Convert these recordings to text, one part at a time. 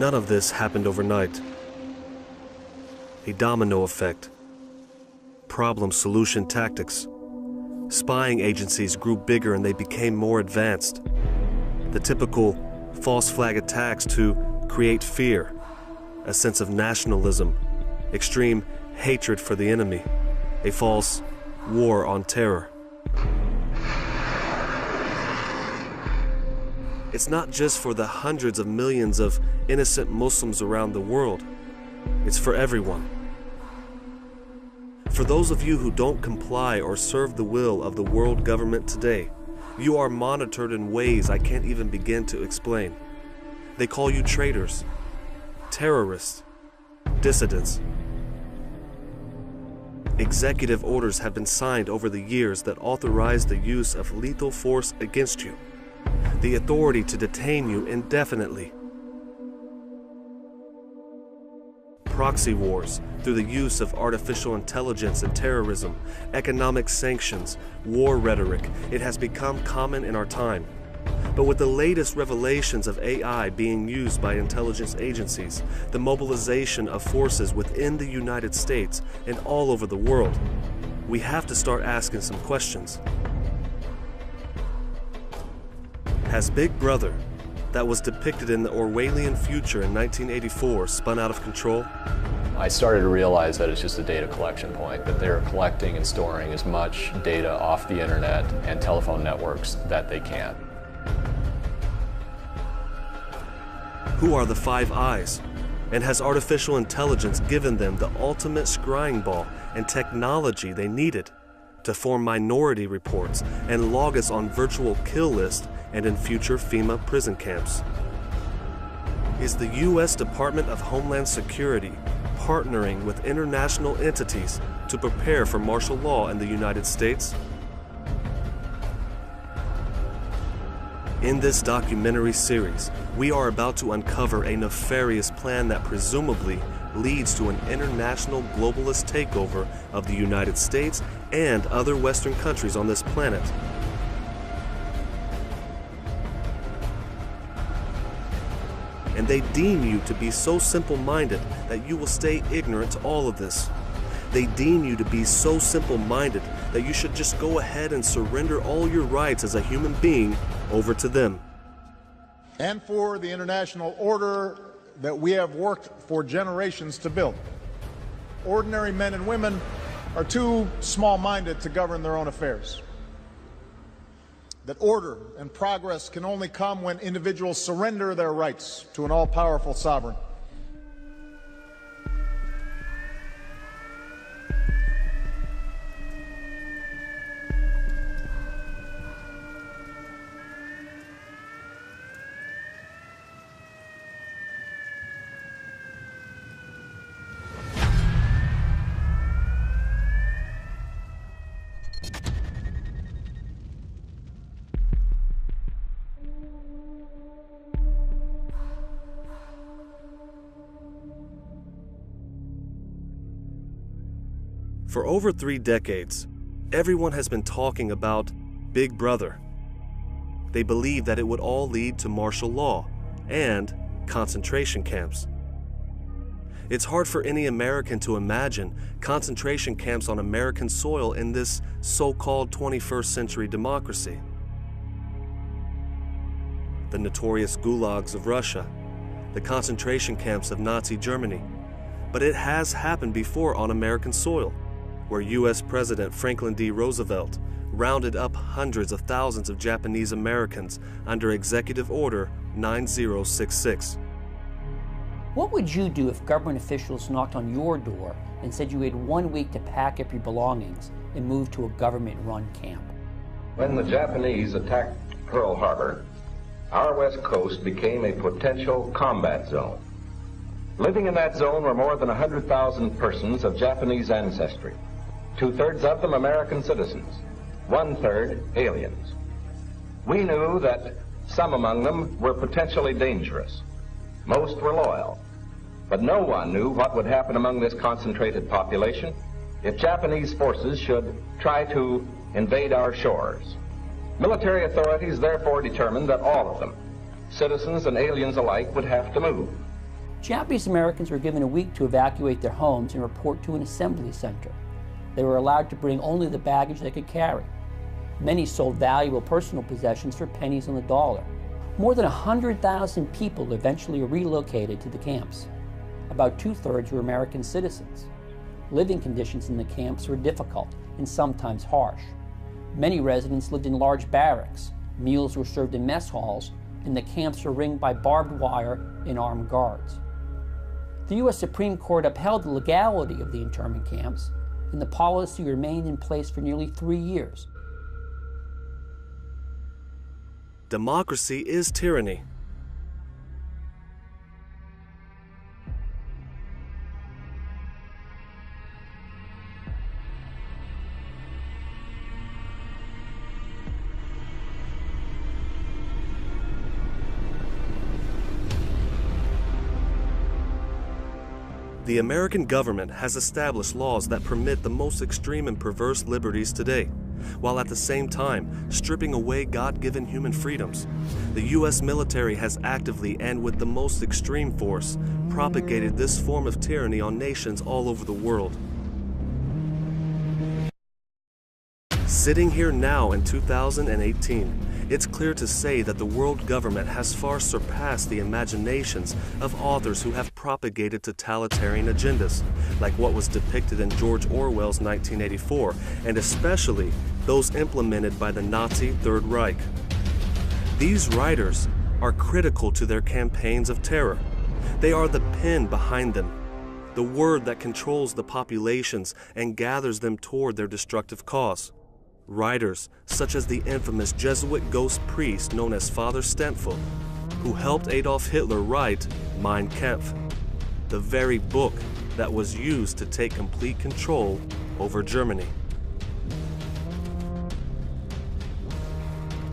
None of this happened overnight. A domino effect. Problem-solution tactics. Spying agencies grew bigger and they became more advanced. The typical false flag attacks to create fear, a sense of nationalism, extreme hatred for the enemy, a false war on terror. It's not just for the hundreds of millions of innocent Muslims around the world. It's for everyone. For those of you who don't comply or serve the will of the world government today, you are monitored in ways I can't even begin to explain. They call you traitors, terrorists, dissidents. Executive orders have been signed over the years that authorize the use of lethal force against you, the authority to detain you indefinitely. Proxy wars through the use of artificial intelligence and terrorism, economic sanctions, war rhetoric. It has become common in our time. But with the latest revelations of AI being used by intelligence agencies, the mobilization of forces within the United States and all over the world, we have to start asking some questions. Has Big Brother, that was depicted in the Orwellian future in 1984, spun out of control? I started to realize that it's just a data collection point, that they're collecting and storing as much data off the internet and telephone networks that they can. Who are the Five Eyes? And has artificial intelligence given them the ultimate scrying ball and technology they needed to form minority reports and log us on virtual kill lists and in future FEMA prison camps? Is the U.S. Department of Homeland Security partnering with international entities to prepare for martial law in the United States? In this documentary series, we are about to uncover a nefarious plan that presumably leads to an international globalist takeover of the United States and other Western countries on this planet. And they deem you to be so simple-minded that you will stay ignorant to all of this. They deem you to be so simple-minded that you should just go ahead and surrender all your rights as a human being over to them. And for the international order that we have worked for generations to build. Ordinary men and women are too small-minded to govern their own affairs. That order and progress can only come when individuals surrender their rights to an all-powerful sovereign. For over 3 decades, everyone has been talking about Big Brother. They believe that it would all lead to martial law and concentration camps. It's hard for any American to imagine concentration camps on American soil in this so-called 21st century democracy. The notorious gulags of Russia, the concentration camps of Nazi Germany. But it has happened before on American soil, where U.S. President Franklin D. Roosevelt rounded up hundreds of thousands of Japanese Americans under Executive Order 9066. What would you do if government officials knocked on your door and said you had 1 week to pack up your belongings and move to a government-run camp? When the Japanese attacked Pearl Harbor, our west coast became a potential combat zone. Living in that zone were more than 100,000 persons of Japanese ancestry. 2/3 of them American citizens, 1/3 aliens. We knew that some among them were potentially dangerous. Most were loyal. But no one knew what would happen among this concentrated population if Japanese forces should try to invade our shores. Military authorities therefore determined that all of them, citizens and aliens alike, would have to move. Japanese Americans were given a week to evacuate their homes and report to an assembly center. They were allowed to bring only the baggage they could carry. Many sold valuable personal possessions for pennies on the dollar. More than 100,000 people eventually relocated to the camps. About 2/3 were American citizens. Living conditions in the camps were difficult and sometimes harsh. Many residents lived in large barracks. Meals were served in mess halls, and the camps were ringed by barbed wire and armed guards. The U.S. Supreme Court upheld the legality of the internment camps, and the policy remained in place for nearly 3 years. Democracy is tyranny. The American government has established laws that permit the most extreme and perverse liberties today, while at the same time stripping away God-given human freedoms. The U.S. military has actively and with the most extreme force propagated this form of tyranny on nations all over the world. Sitting here now in 2018, it's clear to say that the world government has far surpassed the imaginations of authors who have propagated totalitarian agendas, like what was depicted in George Orwell's 1984, and especially those implemented by the Nazi Third Reich. These writers are critical to their campaigns of terror. They are the pen behind them, the word that controls the populations and gathers them toward their destructive cause. Writers such as the infamous Jesuit ghost priest known as Father Stempfel, who helped Adolf Hitler write Mein Kampf, the very book that was used to take complete control over Germany.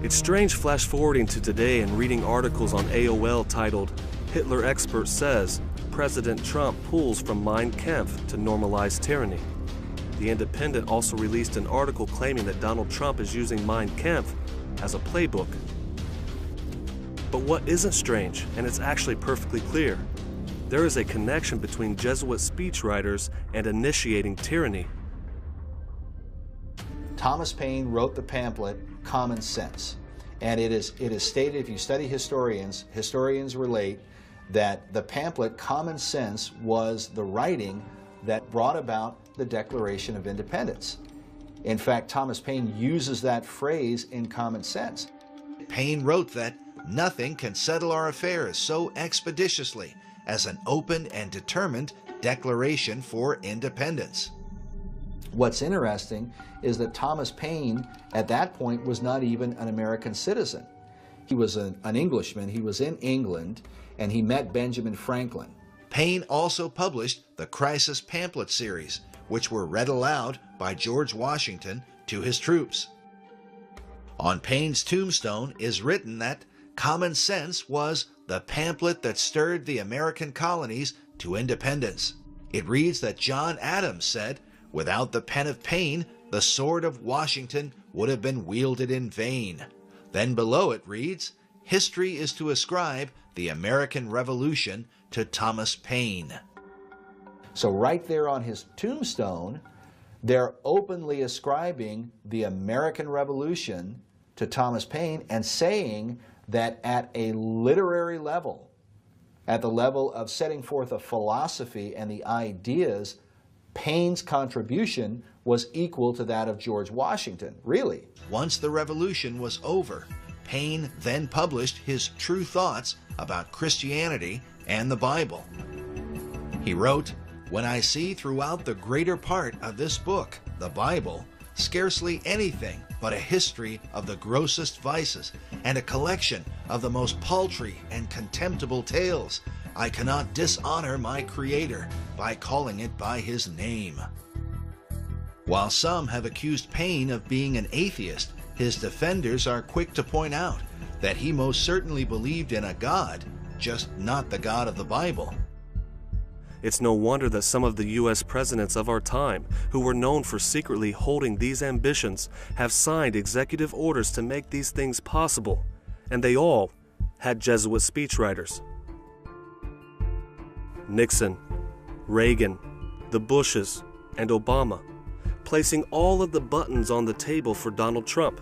It's strange flash-forwarding to today and reading articles on AOL titled, "Hitler Expert Says President Trump Pulls from Mein Kampf to Normalize Tyranny." The Independent also released an article claiming that Donald Trump is using Mein Kampf as a playbook. But what isn't strange, and it's actually perfectly clear, there is a connection between Jesuit speechwriters and initiating tyranny. Thomas Paine wrote the pamphlet Common Sense, and it is stated, if you study historians relate that the pamphlet Common Sense was the writing that brought about the Declaration of Independence. In fact, Thomas Paine uses that phrase in Common Sense. Paine wrote that nothing can settle our affairs so expeditiously as an open and determined declaration for independence. What's interesting is that Thomas Paine at that point was not even an American citizen. He was an Englishman. He was in England, and he met Benjamin Franklin. Paine also published the Crisis Pamphlet series, which were read aloud by George Washington to his troops. On Paine's tombstone is written that Common Sense was the pamphlet that stirred the American colonies to independence. It reads that John Adams said, "Without the pen of Paine, the sword of Washington would have been wielded in vain." Then below it reads, "History is to ascribe the American Revolution to Thomas Paine." So right there on his tombstone, they're openly ascribing the American Revolution to Thomas Paine and saying that at a literary level, at the level of setting forth a philosophy and the ideas, Paine's contribution was equal to that of George Washington, really. Once the revolution was over, Paine then published his true thoughts about Christianity and the Bible. He wrote, "When I see throughout the greater part of this book, the Bible, scarcely anything but a history of the grossest vices and a collection of the most paltry and contemptible tales, I cannot dishonor my Creator by calling it by his name." While some have accused Paine of being an atheist, his defenders are quick to point out that he most certainly believed in a God, just not the God of the Bible. It's no wonder that some of the U.S. presidents of our time, who were known for secretly holding these ambitions, have signed executive orders to make these things possible, and they all had Jesuit speechwriters. Nixon, Reagan, the Bushes, and Obama, placing all of the buttons on the table for Donald Trump.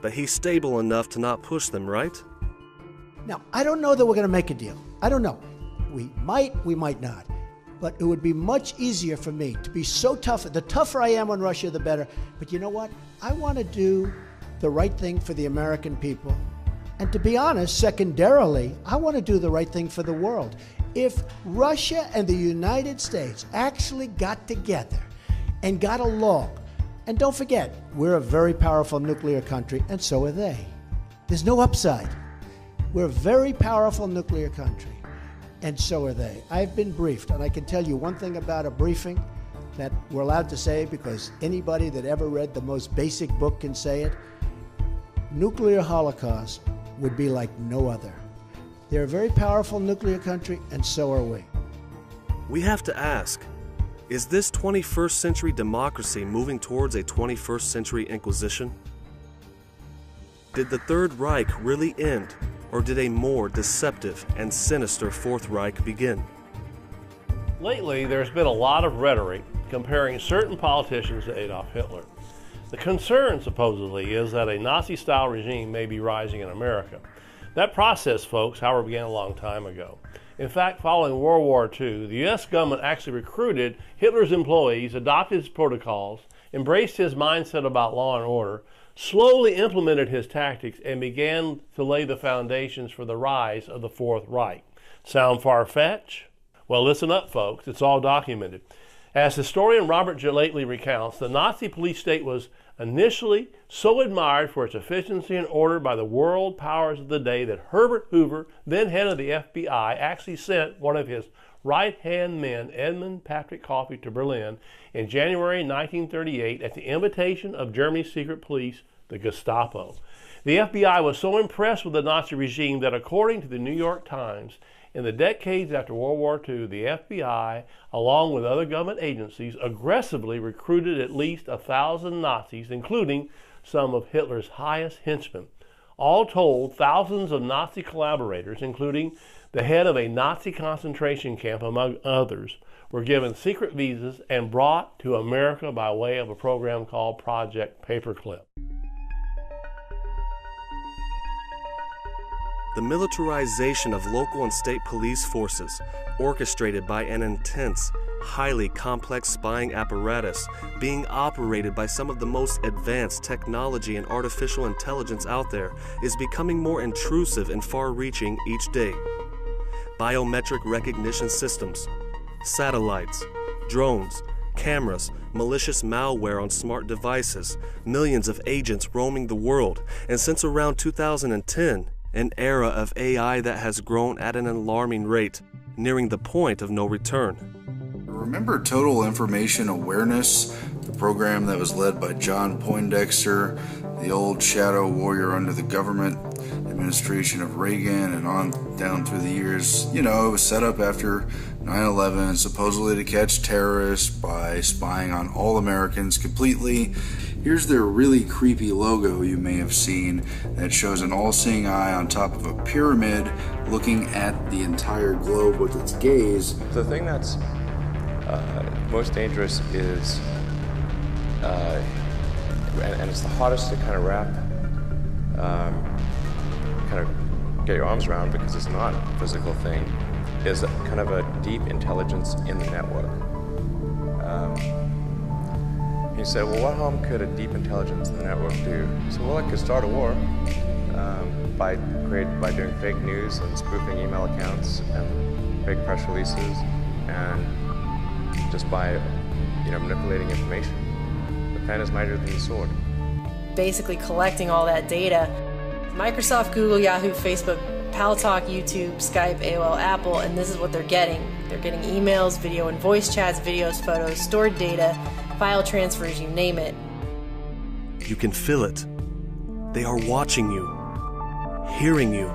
But he's stable enough to not push them, right? Now, I don't know that we're going to make a deal. I don't know. We might not. But it would be much easier for me to be so tough. The tougher I am on Russia, the better. But you know what? I want to do the right thing for the American people. And to be honest, secondarily, I want to do the right thing for the world. If Russia and the United States actually got together and got along, and don't forget, we're a very powerful nuclear country, and so are they. There's no upside. We're a very powerful nuclear country, and so are they. I've been briefed, and I can tell you one thing about a briefing that we're allowed to say because anybody that ever read the most basic book can say it. Nuclear holocaust would be like no other. They're a very powerful nuclear country, and so are we. We have to ask, is this 21st century democracy moving towards a 21st century Inquisition? Did the Third Reich really end, or did a more deceptive and sinister Fourth Reich begin? Lately, there's been a lot of rhetoric comparing certain politicians to Adolf Hitler. The concern, supposedly, is that a Nazi-style regime may be rising in America. That process, folks, however, began a long time ago. In fact, following World War II, the U.S. government actually recruited Hitler's employees, adopted his protocols, embraced his mindset about law and order, slowly implemented his tactics, and began to lay the foundations for the rise of the Fourth Reich. Sound far-fetched? Well, listen up, folks. It's all documented. As historian Robert Gelately recounts, the Nazi police state was initially so admired for its efficiency and order by the world powers of the day that Herbert Hoover, then head of the FBI, actually sent one of his right-hand men, Edmund Patrick Coffey, to Berlin in January 1938 at the invitation of Germany's secret police, the Gestapo. The FBI was so impressed with the Nazi regime that, according to the New York Times, in the decades after World War II, the FBI, along with other government agencies, aggressively recruited at least 1,000 Nazis, including some of Hitler's highest henchmen. All told, thousands of Nazi collaborators, including the head of a Nazi concentration camp, among others, were given secret visas and brought to America by way of a program called Project Paperclip. The militarization of local and state police forces, orchestrated by an intense, highly complex spying apparatus being operated by some of the most advanced technology and artificial intelligence out there, is becoming more intrusive and far-reaching each day. Biometric recognition systems, satellites, drones, cameras, malicious malware on smart devices, millions of agents roaming the world, and since around 2010, an era of AI that has grown at an alarming rate, nearing the point of no return. Remember Total Information Awareness, the program that was led by John Poindexter, the old shadow warrior under the government administration of Reagan and on down through the years? You know, it was set up after 9/11, supposedly to catch terrorists by spying on all Americans completely. Here's their really creepy logo you may have seen that shows an all-seeing eye on top of a pyramid looking at the entire globe with its gaze. The thing that's most dangerous is, and it's the hardest to kind of wrap, kind of get your arms around because it's not a physical thing, is kind of a deep intelligence in the network. He said, well, what harm could a deep intelligence in the network do? He said, well, it could start a war by doing fake news and spoofing email accounts and fake press releases, and just by manipulating information. The pen is mightier than the sword. Basically collecting all that data. Microsoft, Google, Yahoo, Facebook, Paltalk, YouTube, Skype, AOL, Apple, and this is what they're getting. They're getting emails, video and voice chats, videos, photos, stored data, file transfers, you name it. You can feel it. They are watching you, hearing you,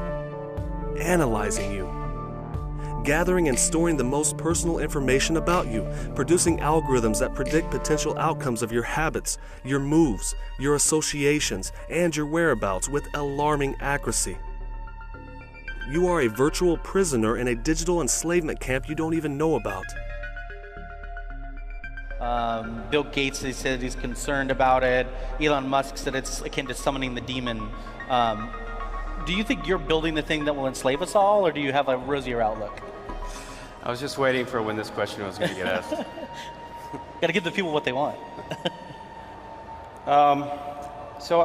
analyzing you, gathering and storing the most personal information about you, producing algorithms that predict potential outcomes of your habits, your moves, your associations, and your whereabouts with alarming accuracy. You are a virtual prisoner in a digital enslavement camp you don't even know about. Bill Gates, they said he's concerned about it. Elon Musk said it's akin to summoning the demon. Do you think you're building the thing that will enslave us all, or do you have a rosier outlook? I was just waiting for when this question was going to get asked. Got to give the people what they want. So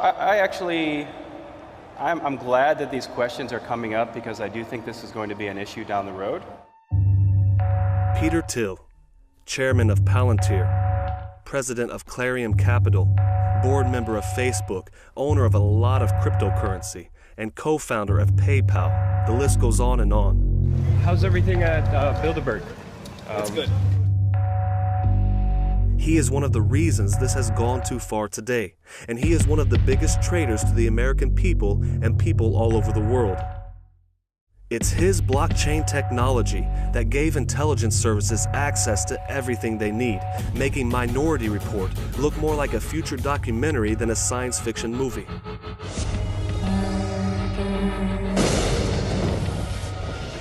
I'm glad that these questions are coming up because I do think this is going to be an issue down the road. Peter Thiel, chairman of Palantir, president of Clarion Capital, board member of Facebook, owner of a lot of cryptocurrency, and co-founder of PayPal. The list goes on and on. How's everything at Bilderberg? It's good. He is one of the reasons this has gone too far today, and he is one of the biggest traitors to the American people and people all over the world. It's his blockchain technology that gave intelligence services access to everything they need, making Minority Report look more like a future documentary than a science fiction movie.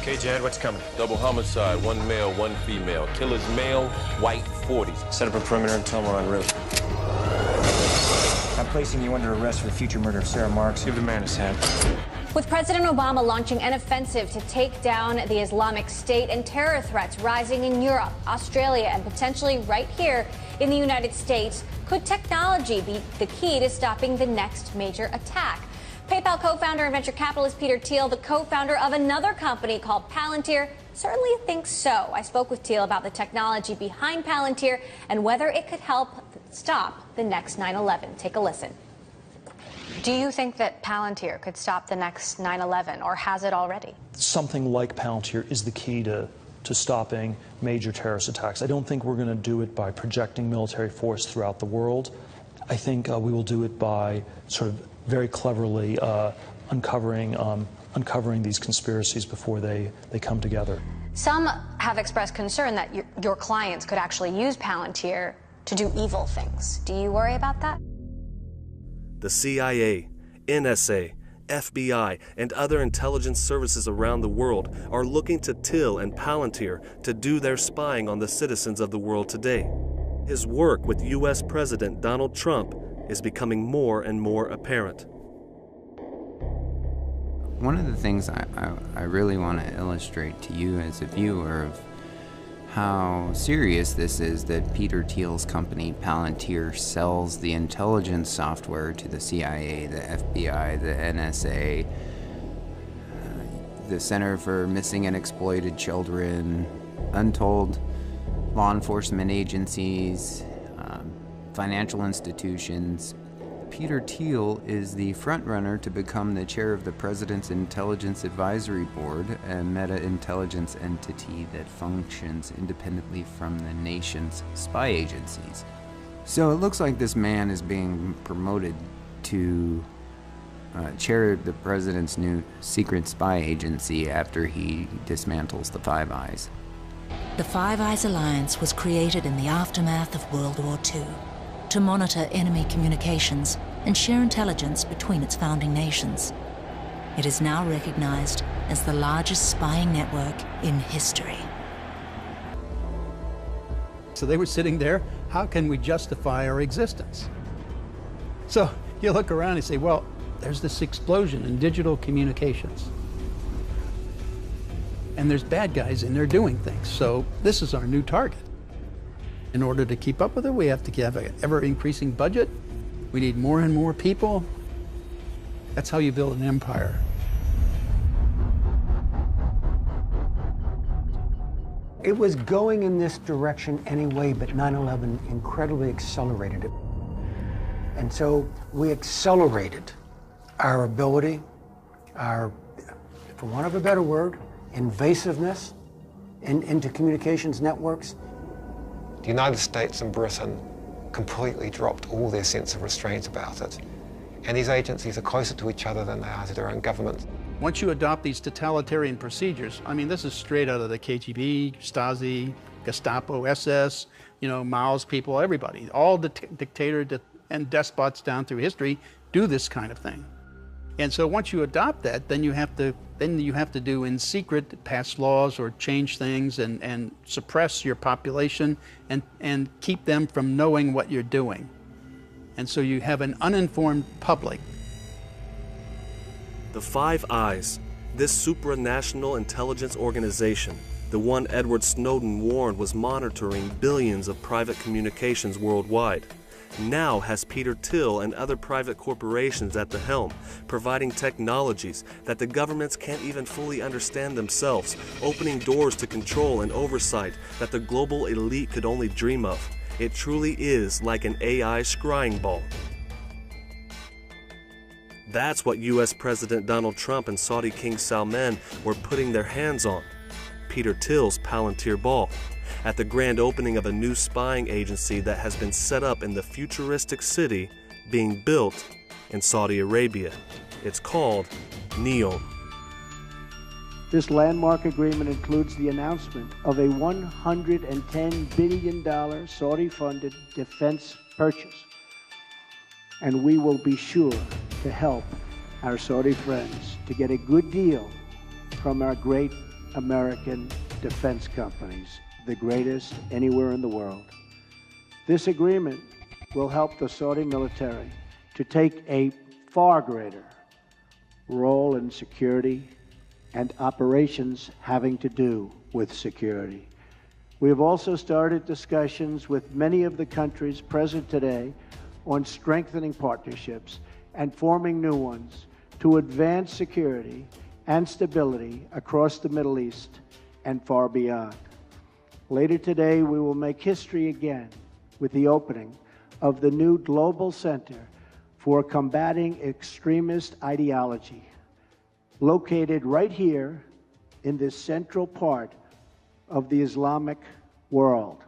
Okay, Jad, what's coming? Double homicide, 1 male, 1 female. Killer's male, white, 40s. Set up a perimeter and tell them we're en route. I'm placing you under arrest for the future murder of Sarah Marks. Give the man his hat. With President Obama launching an offensive to take down the Islamic State and terror threats rising in Europe, Australia, and potentially right here in the United States, could technology be the key to stopping the next major attack? PayPal co-founder and venture capitalist Peter Thiel, the co-founder of another company called Palantir, certainly thinks so. I spoke with Thiel about the technology behind Palantir and whether it could help stop the next 9/11. Take a listen. Do you think that Palantir could stop the next 9/11, or has it already? Something like Palantir is the key to stopping major terrorist attacks. I don't think we're going to do it by projecting military force throughout the world. I think we will do it by sort of very cleverly uncovering these conspiracies before they come together. Some have expressed concern that your clients could actually use Palantir to do evil things. Do you worry about that? The CIA, NSA, FBI, and other intelligence services around the world are looking to Thiel and Palantir to do their spying on the citizens of the world today. His work with U.S. President Donald Trump is becoming more and more apparent. One of the things I really want to illustrate to you as a viewer of how serious this is that Peter Thiel's company Palantir sells the intelligence software to the CIA, the FBI, the NSA, the Center for Missing and Exploited Children, untold law enforcement agencies, financial institutions. Peter Thiel is the frontrunner to become the chair of the President's Intelligence Advisory Board, a meta-intelligence entity that functions independently from the nation's spy agencies. So it looks like this man is being promoted to chair the President's new secret spy agency after he dismantles the Five Eyes. The Five Eyes Alliance was created in the aftermath of World War II to monitor enemy communications and share intelligence between its founding nations. It is now recognized as the largest spying network in history. So they were sitting there, how can we justify our existence? So you look around and say, well, there's this explosion in digital communications. And there's bad guys in there doing things. So this is our new target. In order to keep up with it, we have to have an ever-increasing budget. We need more and more people. That's how you build an empire. It was going in this direction anyway, but 9/11 incredibly accelerated it. And so we accelerated our ability, our, for want of a better word, invasiveness into communications networks. The United States and Britain completely dropped all their sense of restraint about it. And these agencies are closer to each other than they are to their own government. Once you adopt these totalitarian procedures, I mean, this is straight out of the KGB, Stasi, Gestapo, SS, you know, Mao's people, everybody. All the dictators and despots down through history do this kind of thing. And so once you adopt that, then you have to do in secret, pass laws or change things and suppress your population and keep them from knowing what you're doing. And so you have an uninformed public. The Five Eyes, this supranational intelligence organization, the one Edward Snowden warned was monitoring billions of private communications worldwide, now has Peter Thiel and other private corporations at the helm, providing technologies that the governments can't even fully understand themselves, opening doors to control and oversight that the global elite could only dream of. It truly is like an AI scrying ball. That's what US President Donald Trump and Saudi King Salman were putting their hands on. Peter Thiel's Palantir Ball, at the grand opening of a new spying agency that has been set up in the futuristic city being built in Saudi Arabia. It's called NEOM. This landmark agreement includes the announcement of a $110 billion Saudi-funded defense purchase. And we will be sure to help our Saudi friends to get a good deal from our great American defense companies, the greatest anywhere in the world. This agreement will help the Saudi military to take a far greater role in security and operations having to do with security. We have also started discussions with many of the countries present today on strengthening partnerships and forming new ones to advance security and stability across the Middle East and far beyond. Later today, we will make history again with the opening of the new Global Center for Combating Extremist Ideology, located right here in this central part of the Islamic world.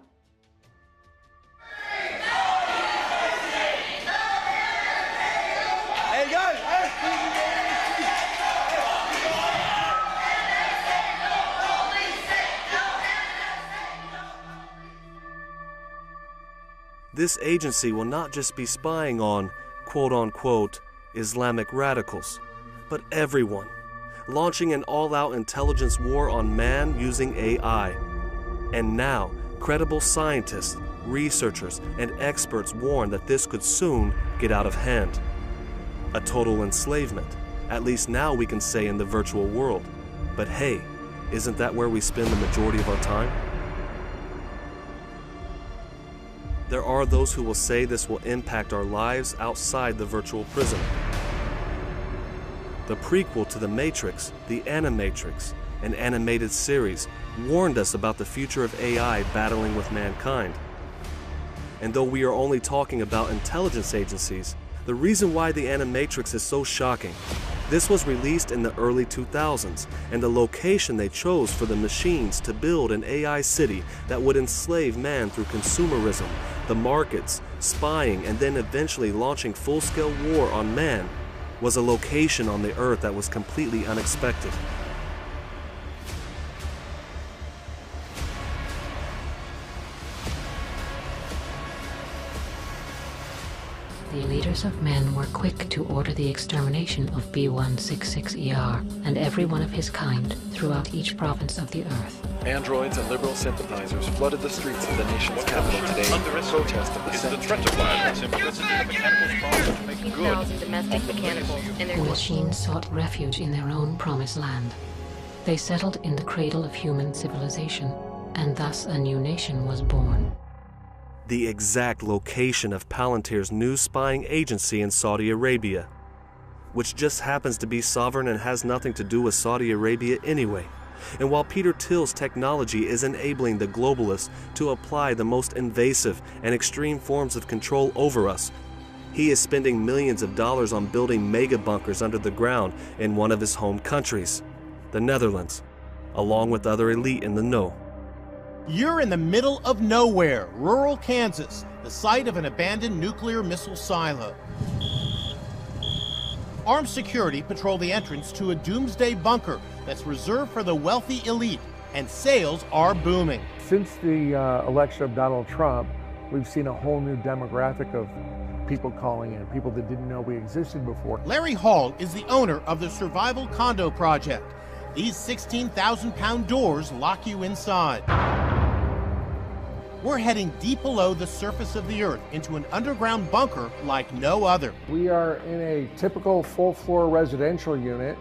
This agency will not just be spying on quote-unquote Islamic radicals, but everyone, launching an all-out intelligence war on man using AI. And now, credible scientists, researchers, and experts warn that this could soon get out of hand. A total enslavement, at least now we can say in the virtual world. But hey, isn't that where we spend the majority of our time? There are those who will say this will impact our lives outside the virtual prison. The prequel to The Matrix, The Animatrix, an animated series, warned us about the future of AI battling with mankind. And though we are only talking about intelligence agencies, the reason why The Animatrix is so shocking, this was released in the early 2000s, and the location they chose for the machines to build an AI city that would enslave man through consumerism, the markets, spying, and then eventually launching full-scale war on man, was a location on the Earth that was completely unexpected. The leaders of men were quick to order the extermination of B166ER and every one of his kind throughout each province of the Earth. Androids and liberal sympathizers flooded the streets of the nation's capital today in protest of the sentence. Domestic mechanicals and their machines sought refuge in their own promised land. They settled in the cradle of human civilization, and thus a new nation was born. The exact location of Palantir's new spying agency in Saudi Arabia, which just happens to be sovereign and has nothing to do with Saudi Arabia anyway. And while Peter Thiel's technology is enabling the globalists to apply the most invasive and extreme forms of control over us, he is spending millions of dollars on building mega bunkers under the ground in one of his home countries, the Netherlands, along with other elite in the know. You're in the middle of nowhere, rural Kansas, the site of an abandoned nuclear missile silo. Armed security patrol the entrance to a doomsday bunker that's reserved for the wealthy elite, and sales are booming. Since the election of Donald Trump, we've seen a whole new demographic of people calling in, people that didn't know we existed before. Larry Hall is the owner of the Survival Condo Project. These 16,000-pound doors lock you inside. We're heading deep below the surface of the Earth into an underground bunker like no other. We are in a typical full-floor residential unit,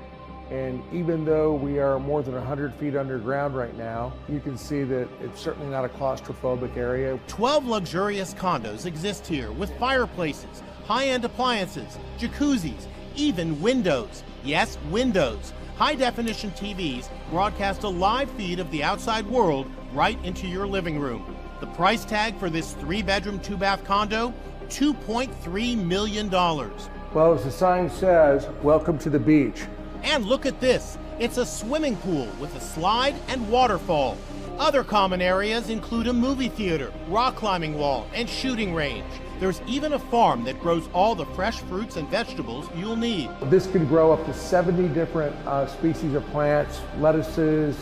and even though we are more than 100 feet underground right now, you can see that it's certainly not a claustrophobic area. 12 luxurious condos exist here with fireplaces, high-end appliances, jacuzzis, even windows. Yes, windows. High-definition TVs broadcast a live feed of the outside world right into your living room. The price tag for this 3-bedroom, 2-bath condo, $2.3 million. Well, as the sign says, welcome to the beach. And look at this. It's a swimming pool with a slide and waterfall. Other common areas include a movie theater, rock climbing wall, and shooting range. There's even a farm that grows all the fresh fruits and vegetables you'll need. This could grow up to 70 different species of plants, lettuces,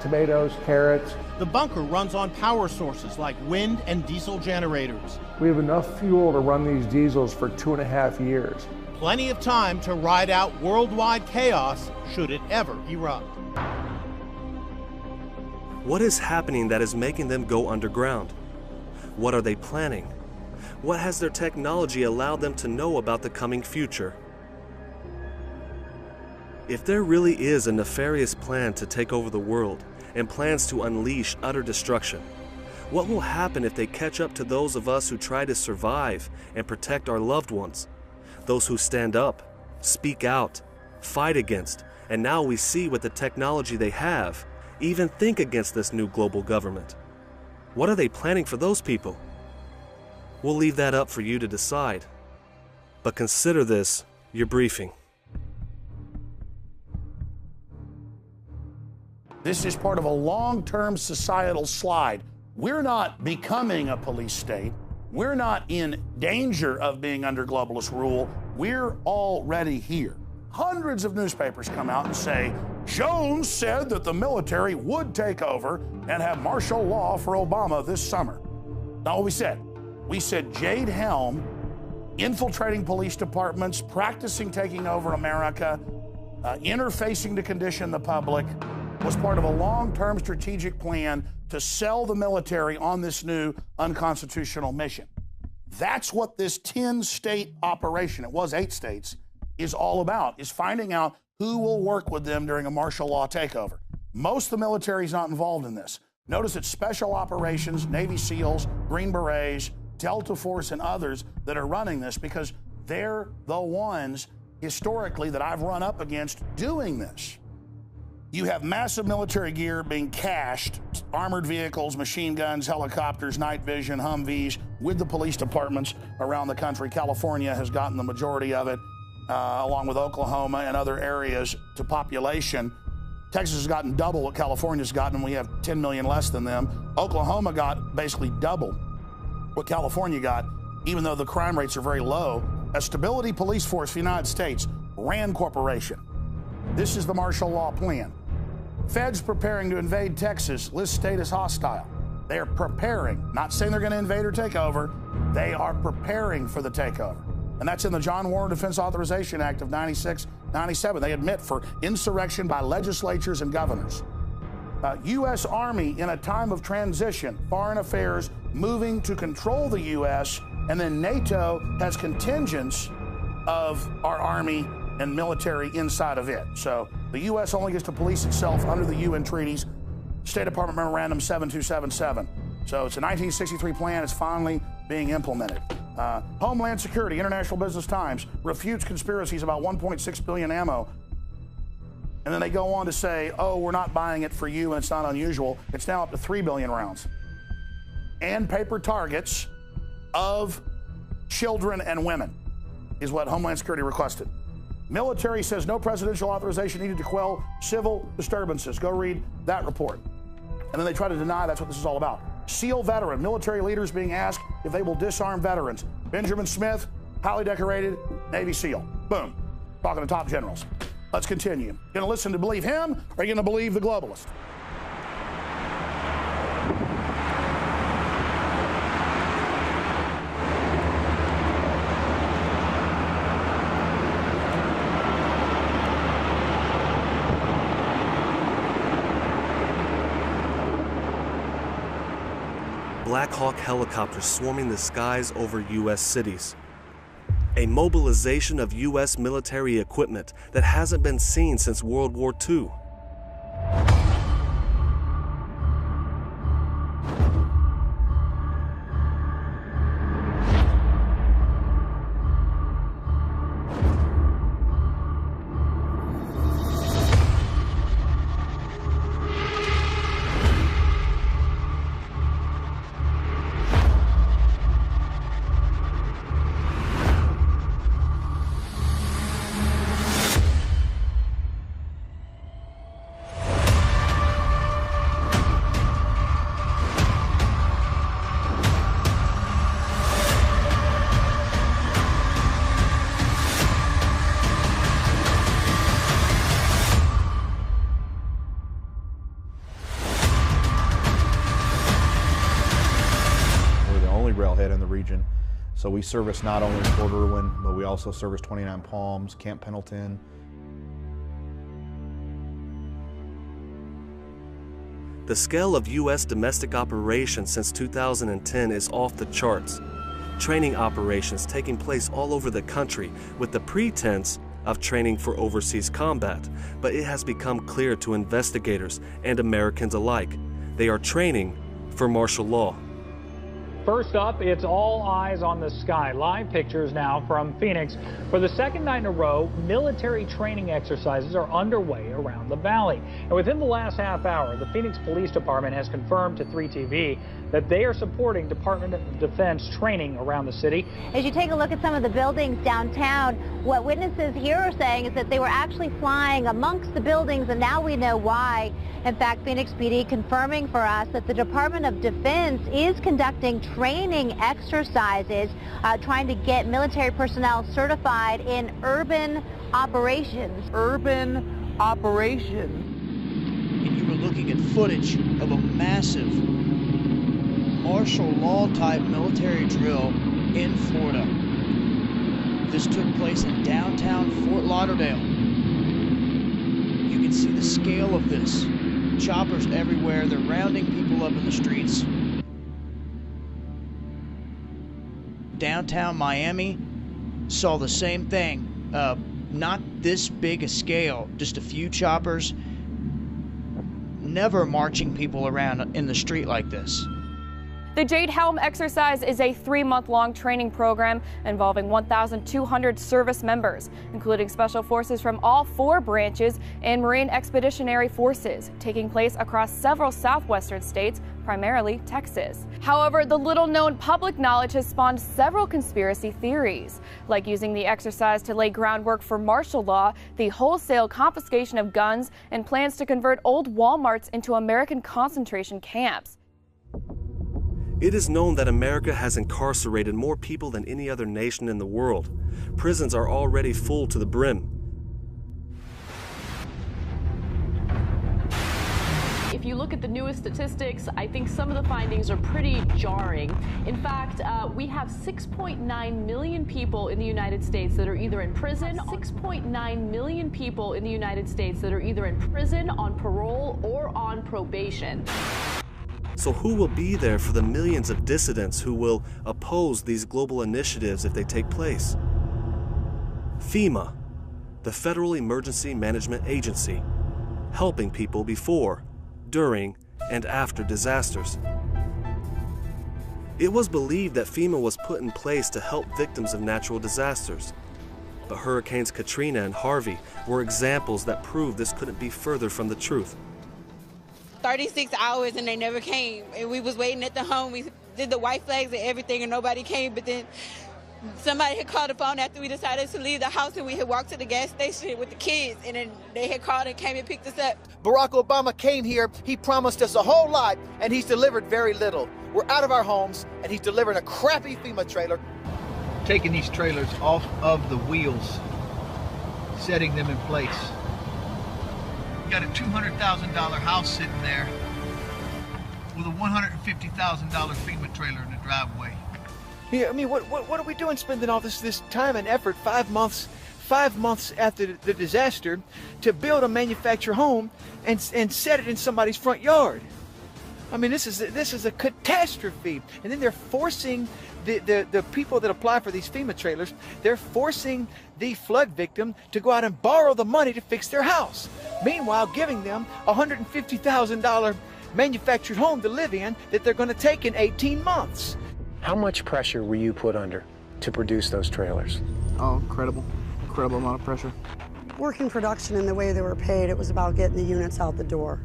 tomatoes, carrots. The bunker runs on power sources like wind and diesel generators. We have enough fuel to run these diesels for 2.5 years. Plenty of time to ride out worldwide chaos should it ever erupt. What is happening that is making them go underground? What are they planning? What has their technology allowed them to know about the coming future? If there really is a nefarious plan to take over the world and plans to unleash utter destruction, what will happen if they catch up to those of us who try to survive and protect our loved ones? Those who stand up, speak out, fight against, and now we see with the technology they have, even think against this new global government. What are they planning for those people? We'll leave that up for you to decide. But consider this your briefing. This is part of a long-term societal slide. We're not becoming a police state. We're not in danger of being under globalist rule. We're already here. Hundreds of newspapers come out and say, Jones said that the military would take over and have martial law for Obama this summer. Not what we said. We said Jade Helm, infiltrating police departments, practicing taking over America, interfacing to condition the public, was part of a long-term strategic plan to sell the military on this new unconstitutional mission. That's what this 10-state operation, it was 8 states, is all about, is finding out who will work with them during a martial law takeover. Most of the military is not involved in this. Notice it's special operations, Navy SEALs, Green Berets, Delta Force, and others that are running this because they're the ones historically that I've run up against doing this. You have massive military gear being cached, armored vehicles, machine guns, helicopters, night vision, Humvees, with the police departments around the country. California has gotten the majority of it, along with Oklahoma and other areas to population. Texas has gotten double what California's gotten, and we have 10 million less than them. Oklahoma got basically double what California got, even though the crime rates are very low. A stability police force for the United States, RAND Corporation. This is the martial law plan. Feds preparing to invade Texas, list state as hostile. They are preparing, not saying they're going to invade or take over. They are preparing for the takeover. And that's in the John Warren Defense Authorization Act of 96, 97. They admit for insurrection by legislatures and governors. U.S. Army in a time of transition, foreign affairs moving to control the U.S., and then NATO has contingents of our Army and military inside of it. So the U.S. only gets to police itself under the UN treaties, State Department Memorandum 7277. So it's a 1963 plan. It's finally being implemented. Homeland Security, International Business Times, refutes conspiracies about 1.6 billion ammo. And then they go on to say, oh, we're not buying it for you and it's not unusual. It's now up to 3 billion rounds. And paper targets of children and women is what Homeland Security requested. Military says no presidential authorization needed to quell civil disturbances. Go read that report. And then they try to deny that's what this is all about. SEAL veteran, military leaders being asked if they will disarm veterans. Benjamin Smith, highly decorated Navy SEAL. Boom. Talking to top generals. Let's continue. Gonna listen to believe him, or are you gonna believe the globalist? Black Hawk helicopters swarming the skies over U.S. cities. A mobilization of U.S. military equipment that hasn't been seen since World War II. railhead in the region. So we service not only Port Irwin, but we also service 29 Palms, Camp Pendleton. The scale of U.S. domestic operations since 2010 is off the charts. Training operations taking place all over the country with the pretense of training for overseas combat, but it has become clear to investigators and Americans alike, they are training for martial law. First up, it's all eyes on the sky. Live pictures now from Phoenix. For the second night in a row, military training exercises are underway around the valley. And within the last half hour, the Phoenix Police Department has confirmed to 3TV that they are supporting Department of Defense training around the city. As you take a look at some of the buildings downtown, what witnesses here are saying is that they were actually flying amongst the buildings, and now we know why. In fact, Phoenix PD confirming for us that the Department of Defense is conducting training exercises, trying to get military personnel certified in urban operations. Urban operations. And you were looking at footage of a massive martial law type military drill in Florida. This took place in downtown Fort Lauderdale. You can see the scale of this. Choppers everywhere, they're rounding people up in the streets. Downtown Miami saw the same thing. Not this big a scale, just a few choppers. Never marching people around in the street like this. The Jade Helm exercise is a 3-month-long training program involving 1,200 service members, including special forces from all 4 branches and Marine Expeditionary Forces, taking place across several southwestern states, primarily Texas. However, the little-known public knowledge has spawned several conspiracy theories, like using the exercise to lay groundwork for martial law, the wholesale confiscation of guns, and plans to convert old Walmarts into American concentration camps. It is known that America has incarcerated more people than any other nation in the world. Prisons are already full to the brim. If you look at the newest statistics, I think some of the findings are pretty jarring. In fact, we have 6.9 million people in the United States that are either in prison. 6.9 million people in the United States that are either in prison, on parole, or on probation. So who will be there for the millions of dissidents who will oppose these global initiatives if they take place? FEMA, the Federal Emergency Management Agency, helping people before, during, and after disasters. It was believed that FEMA was put in place to help victims of natural disasters. But Hurricanes Katrina and Harvey were examples that proved this couldn't be further from the truth. 36 hours and they never came, and we was waiting at the home. We did the white flags and everything and nobody came, but then somebody had called the phone after we decided to leave the house, and we had walked to the gas station with the kids, and then they had called and came and picked us up. Barack Obama came here, he promised us a whole lot, and he's delivered very little. We're out of our homes, and he's delivering a crappy FEMA trailer. Taking these trailers off of the wheels, setting them in place. Got a $200,000 house sitting there with a $150,000 FEMA trailer in the driveway. Yeah, I mean, what are we doing spending all this time and effort 5 months after the disaster to build a manufactured home and set it in somebody's front yard? I mean, this is a catastrophe. And then they're forcing the people that apply for these FEMA trailers, they're forcing the flood victim to go out and borrow the money to fix their house. Meanwhile, giving them a $150,000 manufactured home to live in that they're going to take in 18 months. How much pressure were you put under to produce those trailers? Oh, incredible amount of pressure. Working production and the way they were paid, it was about getting the units out the door.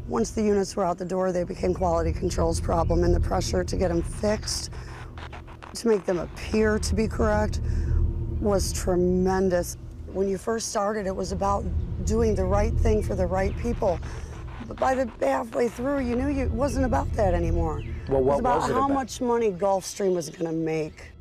Once the units were out the door, they became quality control's problem, and the pressure to get them fixed, to make them appear to be correct, was tremendous. When you first started, it was about doing the right thing for the right people. But by the halfway through, you knew it wasn't about that anymore. Well, what it was about was it how about? much money Gulfstream was going to make.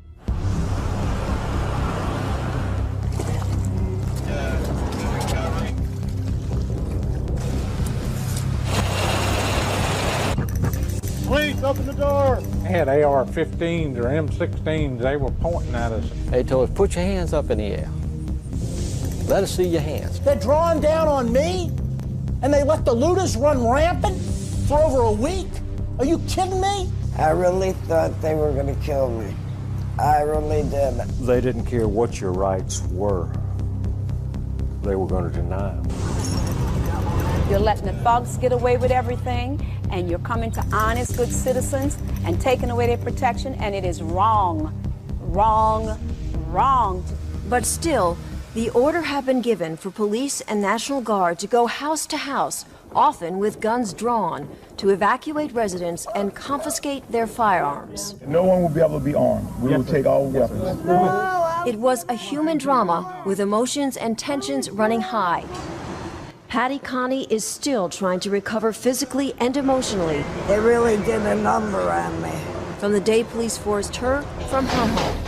Police, open the door! They had AR-15s or M16s. They were pointing at us. They told us, put your hands up in the air. Let us see your hands. They're drawing down on me, and they let the looters run rampant for over a week? Are you kidding me? I really thought they were going to kill me. I really did. They didn't care what your rights were. They were going to deny them. You're letting the thugs get away with everything, and you're coming to honest, good citizens and taking away their protection, and it is wrong. Wrong. Wrong. But still, the order had been given for police and National Guard to go house to house, often with guns drawn, to evacuate residents and confiscate their firearms. No one will be able to be armed. We will take all weapons. It was a human drama with emotions and tensions running high. Patty Connie is still trying to recover physically and emotionally. They really did a number on me. From the day police forced her from her home.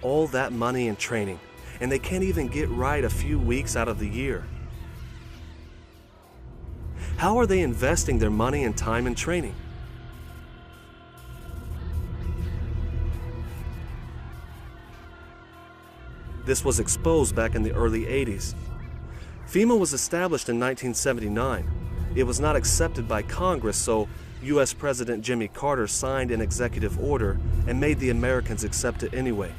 All that money and training, and they can't even get right a few weeks out of the year. How are they investing their money and time in training? This was exposed back in the early 80s. FEMA was established in 1979. It was not accepted by Congress, so U.S. President Jimmy Carter signed an executive order and made the Americans accept it anyway.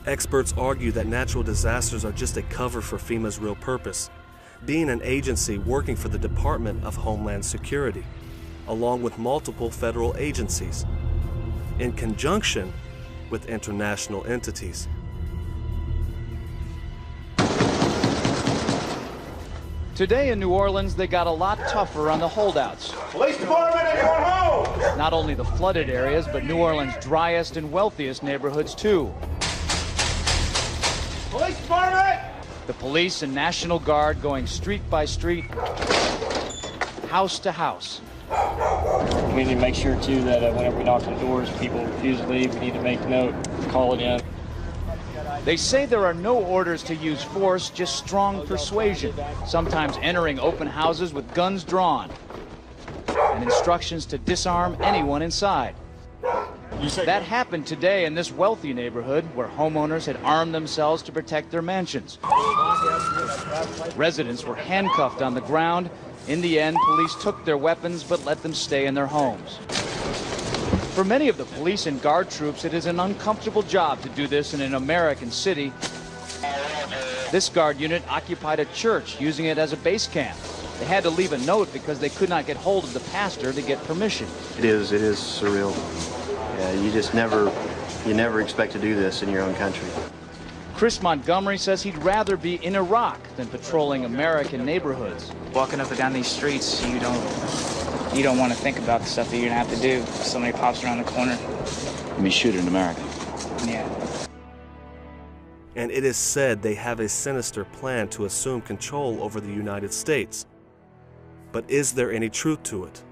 Experts argue that natural disasters are just a cover for FEMA's real purpose, being an agency working for the Department of Homeland Security, along with multiple federal agencies, in conjunction with international entities. Today in New Orleans, they got a lot tougher on the holdouts. Police department, everyone home! Not only the flooded areas, but New Orleans' driest and wealthiest neighborhoods, too. Police department! The police and National Guard going street by street, house to house. We need to make sure, too, that whenever we knock on doors, people refuse to leave. We need to make note, call it in. They say there are no orders to use force, just strong persuasion, sometimes entering open houses with guns drawn, and instructions to disarm anyone inside. That happened today in this wealthy neighborhood where homeowners had armed themselves to protect their mansions. Residents were handcuffed on the ground. In the end, police took their weapons but let them stay in their homes. For many of the police and guard troops, it is an uncomfortable job to do this in an American city. This guard unit occupied a church, using it as a base camp. They had to leave a note because they could not get hold of the pastor to get permission. It is surreal. Yeah, you never expect to do this in your own country. Chris Montgomery says he'd rather be in Iraq than patrolling American neighborhoods. Walking up and down these streets, you don't want to think about the stuff that you're going to have to do if somebody pops around the corner. I mean, shoot in America. Yeah. And it is said they have a sinister plan to assume control over the United States. But is there any truth to it?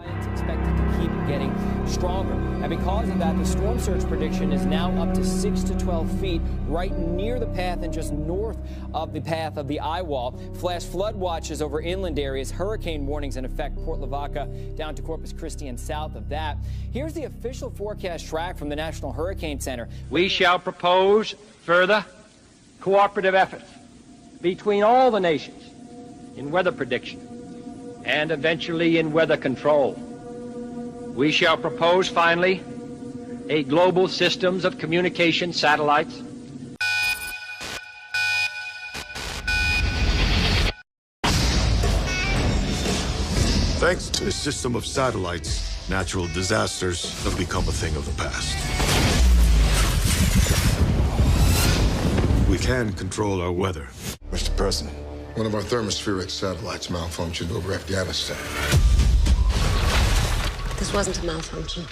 It's expected to keep getting stronger. And because of that, the storm surge prediction is now up to 6 to 12 feet right near the path and just north of the path of the eye wall. Flash flood watches over inland areas, hurricane warnings in effect, Port Lavaca down to Corpus Christi and south of that. Here's the official forecast track from the National Hurricane Center. We shall propose further cooperative efforts between all the nations in weather prediction, and eventually in weather control. We shall propose, finally, a global systems of communication satellites. Thanks to a system of satellites, natural disasters have become a thing of the past. We can control our weather. Mr. President, one of our thermospheric satellites malfunctioned over Afghanistan. This wasn't a malfunction.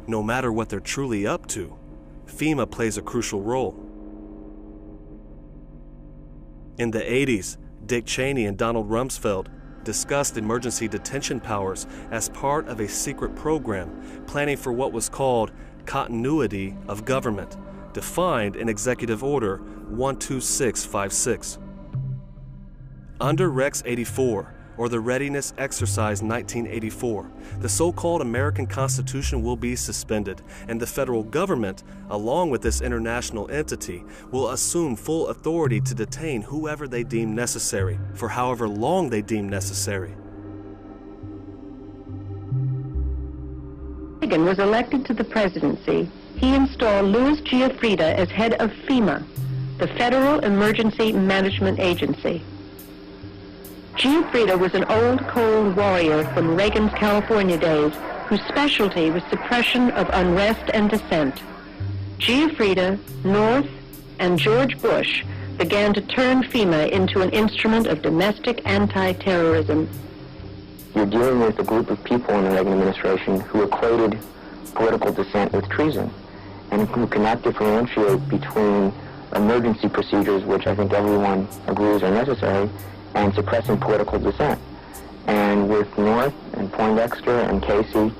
No matter what they're truly up to, FEMA plays a crucial role. In the 80s, Dick Cheney and Donald Rumsfeld discussed emergency detention powers as part of a secret program planning for what was called continuity of government, defined in Executive Order 12656. Under Rex 84, or the Readiness Exercise 1984, the so-called American Constitution will be suspended, and the federal government, along with this international entity, will assume full authority to detain whoever they deem necessary, for however long they deem necessary. Reagan was elected to the presidency, he installed Louis Giuffrida as head of FEMA, the Federal Emergency Management Agency. Giuffrida was an old cold warrior from Reagan's California days whose specialty was suppression of unrest and dissent. Giuffrida, North, and George Bush began to turn FEMA into an instrument of domestic anti-terrorism. You're dealing with a group of people in the Reagan administration who equated political dissent with treason, and who cannot differentiate between emergency procedures, which I think everyone agrees are necessary, and suppressing political dissent. And with North and Poindexter and Casey,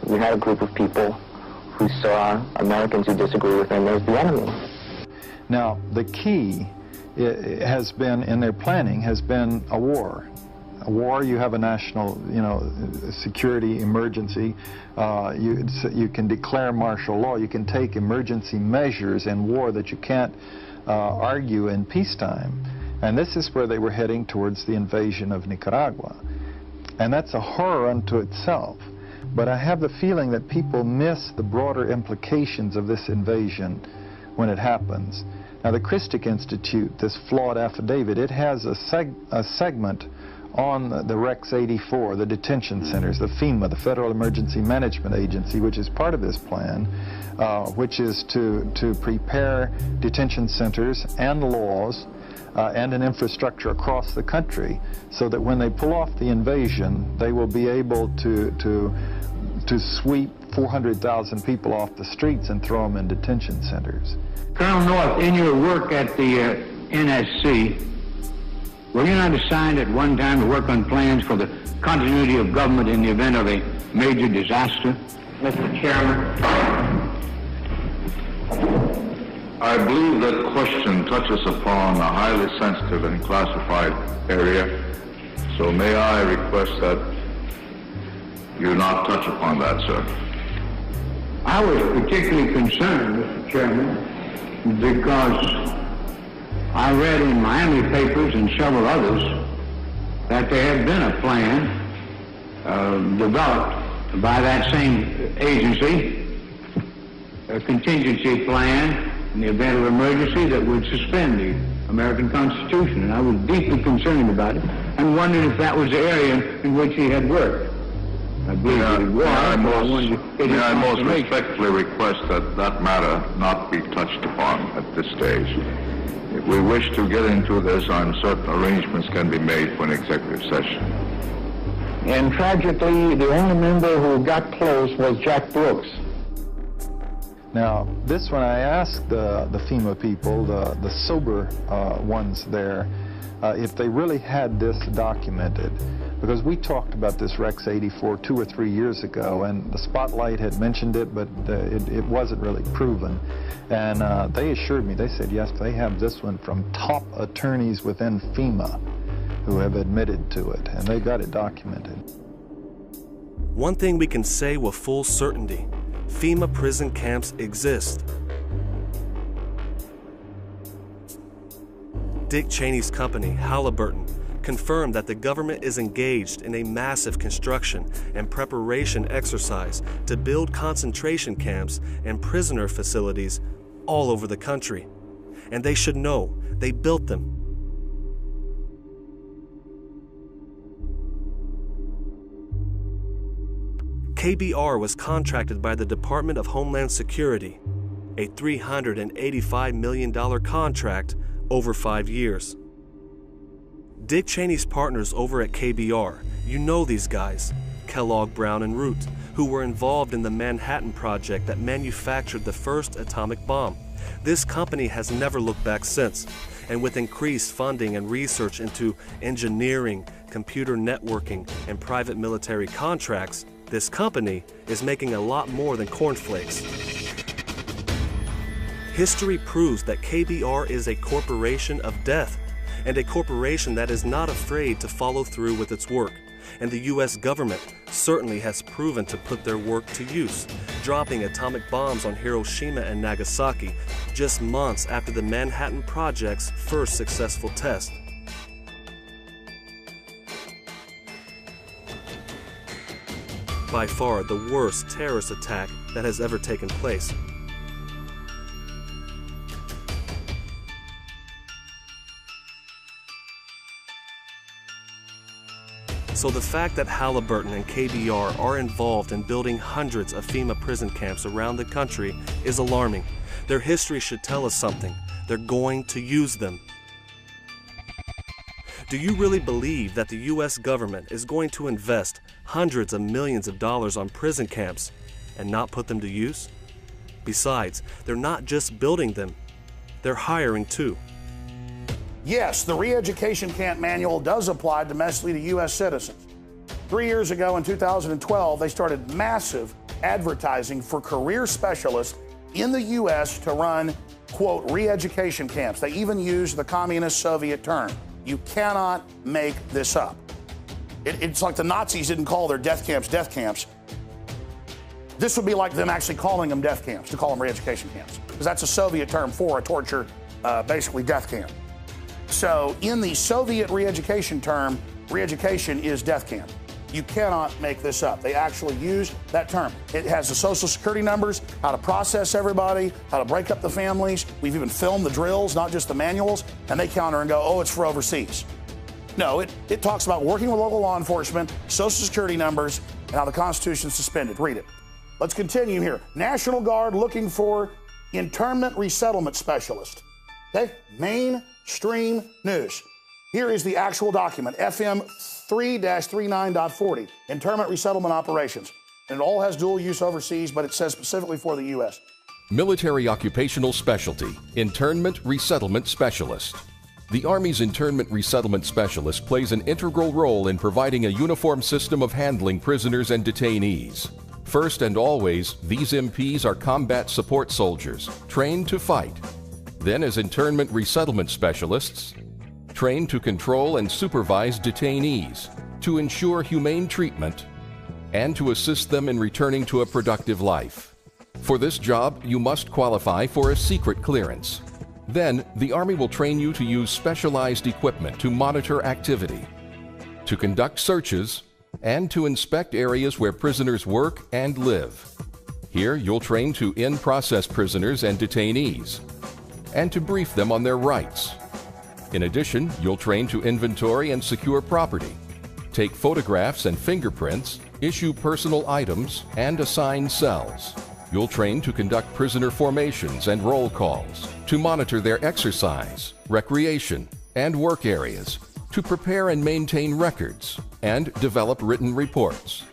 you had a group of people who saw Americans who disagree with them as the enemy. Now, the key has been, in their planning, has been a war. A war, you have a national, security emergency. You can declare martial law. You can take emergency measures in war that you can't argue in peacetime. And this is where they were heading towards the invasion of Nicaragua. And that's a horror unto itself. But I have the feeling that people miss the broader implications of this invasion when it happens. Now, the Christic Institute, this flawed affidavit, it has a segment on the Rex 84, the detention centers, the FEMA, the Federal Emergency Management Agency, which is part of this plan, which is to prepare detention centers and laws and an infrastructure across the country so that when they pull off the invasion, they will be able to sweep 400,000 people off the streets and throw them in detention centers. Colonel North, in your work at the NSC, were you not assigned at one time to work on plans for the continuity of government in the event of a major disaster? Mr. Chairman. I believe that question touches upon a highly sensitive and classified area, so may I request that you not touch upon that, sir. I was particularly concerned, Mr. Chairman, because I read in Miami papers and several others that there had been a plan developed by that same agency, a contingency plan in the event of emergency that would suspend the American Constitution. And I was deeply concerned about it and wondered if that was the area in which he had worked. I believe that it was. May I most respectfully request that that matter not be touched upon at this stage. If we wish to get into this, I'm certain arrangements can be made for an executive session. And tragically, the only member who got close was Jack Brooks. Now, this one I asked the FEMA people, the sober ones there, if they really had this documented, because we talked about this Rex 84 2 or 3 years ago, and the Spotlight had mentioned it, but it wasn't really proven. And they assured me, they said, yes, they have this one from top attorneys within FEMA who have admitted to it, and they got it documented. One thing we can say with full certainty, FEMA prison camps exist. Dick Cheney's company, Halliburton, confirmed that the government is engaged in a massive construction and preparation exercise to build concentration camps and prisoner facilities all over the country. And they should know, they built them. KBR was contracted by the Department of Homeland Security, a $385 million contract over 5 years. Dick Cheney's partners over at KBR, you know these guys, Kellogg, Brown, and Root, who were involved in the Manhattan Project that manufactured the first atomic bomb. This company has never looked back since, and with increased funding and research into engineering, computer networking, and private military contracts, this company is making a lot more than cornflakes. History proves that KBR is a corporation of death, and a corporation that is not afraid to follow through with its work. And the U.S. government certainly has proven to put their work to use, dropping atomic bombs on Hiroshima and Nagasaki just months after the Manhattan Project's first successful test. By far the worst terrorist attack that has ever taken place. So the fact that Halliburton and KBR are involved in building hundreds of FEMA prison camps around the country is alarming. Their history should tell us something. They're going to use them. Do you really believe that the U.S. government is going to invest hundreds of millions of dollars on prison camps and not put them to use? Besides, they're not just building them, they're hiring too. Yes, the re-education camp manual does apply domestically to U.S. citizens. 3 years ago in 2012, they started massive advertising for career specialists in the U.S. to run, quote, re-education camps. They even used the communist Soviet term. You cannot make this up. It's like the Nazis didn't call their death camps. This would be like them actually calling them death camps, to call them re-education camps, because that's a Soviet term for a torture, basically death camp. So in the Soviet re-education term, re-education is death camp. You cannot make this up. They actually use that term. It has the social security numbers, how to process everybody, how to break up the families. We've even filmed the drills, not just the manuals, and they counter and go, oh, it's for overseas. No, it talks about working with local law enforcement, social security numbers, and how the Constitution's suspended. Read it. Let's continue here. National Guard looking for internment resettlement specialist. Okay, mainstream news. Here is the actual document, FM 3-39.40, internment resettlement operations. And it all has dual use overseas, but it says specifically for the U.S. Military Occupational Specialty, Internment Resettlement Specialist. The Army's Internment Resettlement Specialist plays an integral role in providing a uniform system of handling prisoners and detainees. First and always, these MPs are combat support soldiers, trained to fight. Then as internment resettlement specialists, trained to control and supervise detainees, to ensure humane treatment, and to assist them in returning to a productive life. For this job, you must qualify for a secret clearance. Then, the Army will train you to use specialized equipment to monitor activity, to conduct searches, and to inspect areas where prisoners work and live. Here, you'll train to in-process prisoners and detainees, and to brief them on their rights. In addition, you'll train to inventory and secure property, take photographs and fingerprints, issue personal items, and assign cells. You'll train to conduct prisoner formations and roll calls, to monitor their exercise, recreation, and work areas, to prepare and maintain records, and develop written reports.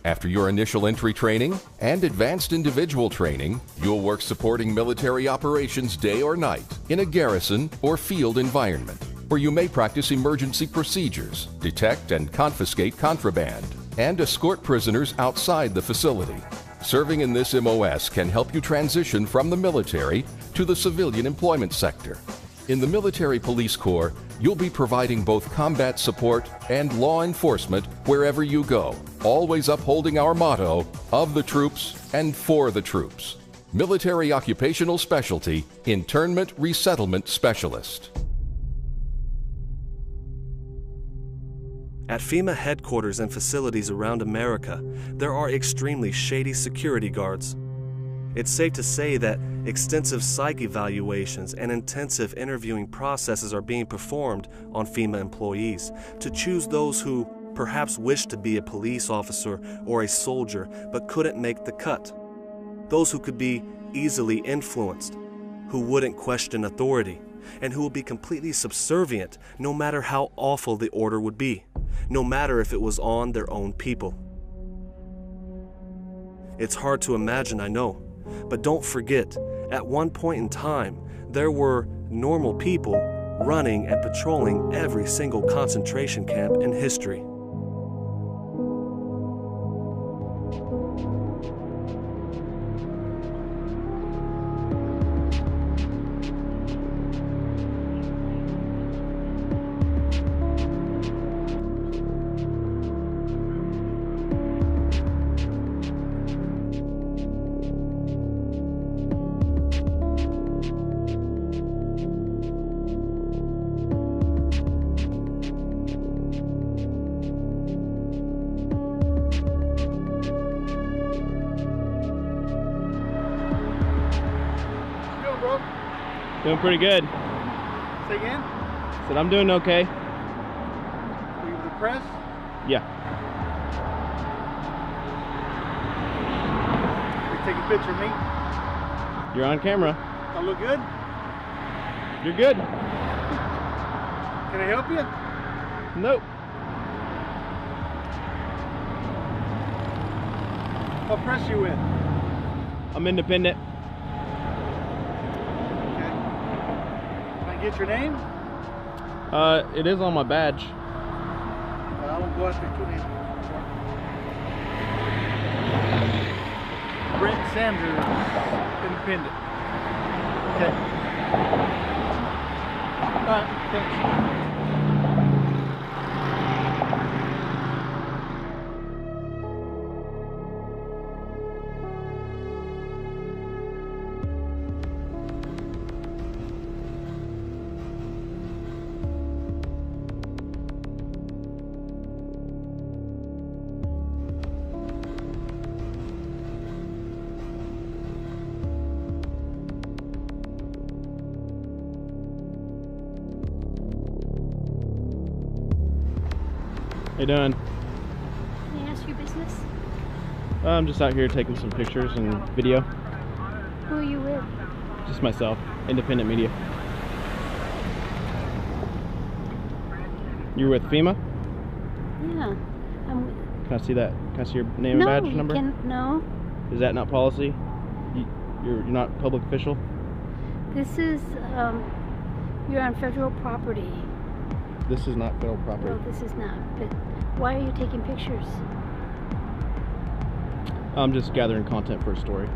After your initial entry training and advanced individual training, you'll work supporting military operations day or night in a garrison or field environment, where you may practice emergency procedures, detect and confiscate contraband, and escort prisoners outside the facility. Serving in this MOS can help you transition from the military to the civilian employment sector. In the Military Police Corps, you'll be providing both combat support and law enforcement wherever you go, always upholding our motto, of the troops and for the troops. Military Occupational Specialty, Internment Resettlement Specialist. At FEMA headquarters and facilities around America, there are extremely shady security guards. It's safe to say that extensive psych evaluations and intensive interviewing processes are being performed on FEMA employees to choose those who perhaps wish to be a police officer or a soldier but couldn't make the cut. Those who could be easily influenced, who wouldn't question authority, and who will be completely subservient no matter how awful the order would be, no matter if it was on their own people. It's hard to imagine, I know, but don't forget, at one point in time, there were normal people running and patrolling every single concentration camp in history. Doing pretty good. Say again? Said I'm doing okay. Are you with the press? Yeah. You take a picture of me? You're on camera. I look good? You're good. Can I help you? Nope. What press you with? I'm independent. Get your name? It is on my badge. I won't go after your name. Brent Sanders, independent. Okay. All right, thanks. How you doing? Can I ask your business? I'm just out here taking some pictures and video. Who are you with? Just myself. Independent media. You're with FEMA? Yeah. I'm with... Can I see that? Can I see your name and badge number? No. Is that not policy? You're not a public official? This is, you're on federal property. This is not federal property. No, this is not. But why are you taking pictures? I'm just gathering content for a story.